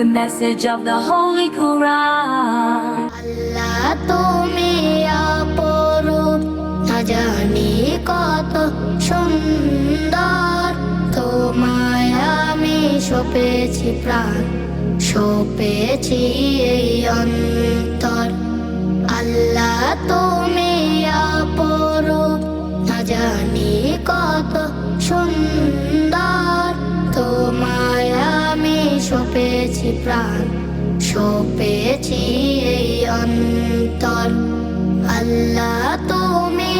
The message of the Holy Quran. আল্লাহ তুমি অপরূপ, না জানি কত সুন্দর। তোমায় আমি সঁপেছি প্রাণ, সঁপেছি এই অন্তর। আল্লাহ তুমি অপরূপ, না জানি কত সুন্দর। তোমায় আমি সঁপেছি প্রাণ, সঁপেছি এই অন্তর। আল্লাহ তুমি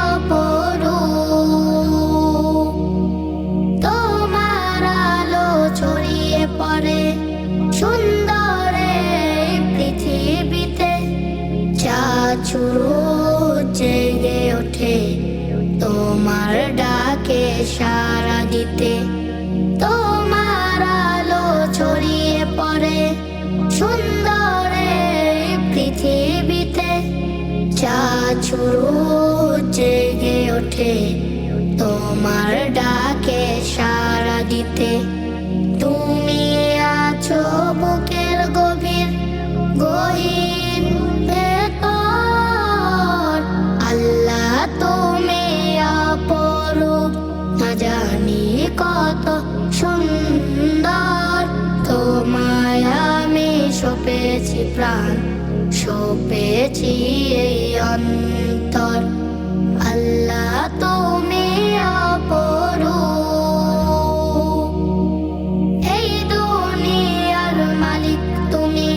অপরূপ, তোমার আলো ছড়িয়ে পড়ে সুন্দর এই পৃথিবীতে। চাঁদ শুরু জেগে ওঠে তোমার ডাকে সাড়া দিতে। তোমার আলো ছড়িয়ে পড়ে সুন্দর এই পৃথিবীতে। চাঁদ শুরু জেগে ওঠে তোমার ডাকে সাড়া দিতে। তুমি আছো বুকের গভীর গহীন ভেতর। আল্লাহ তুমি অপরূপ, না জানি কত সুন্দর। তোমায় আমি সঁপেছি প্রাণ, সঁপেছি এই অন্তর। আল্লাহ তুমি অপরূপ, এই দুনিয়ার মালিক তুমি,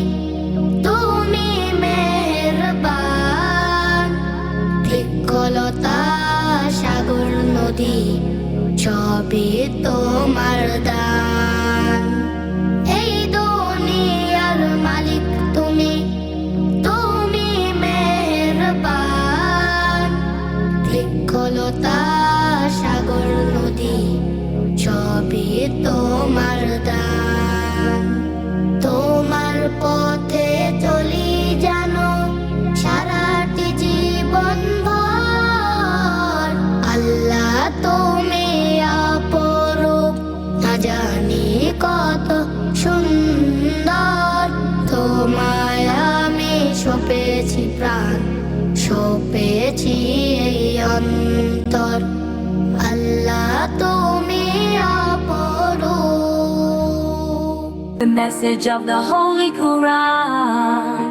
তুমি মেহেরবান। বৃক্ষলতা সাগর নদী সবই তোমার দান। এই দুনিয়ার মালিক তুমি, তুমি মেহেরবান। বৃক্ষলতা সাগর নদী সবই তোমার দান। তোমার পথে চলি জানো সারাটি জীবন ভর। আল্লাহ তুমি অপরূপ, না জানি কত সুন্দর। তোমায় আমি সঁপেছি প্রাণ, সঁপেছি এই অন্তর। আল্লাহ তুমি অপরূপ। The message of the Holy Quran.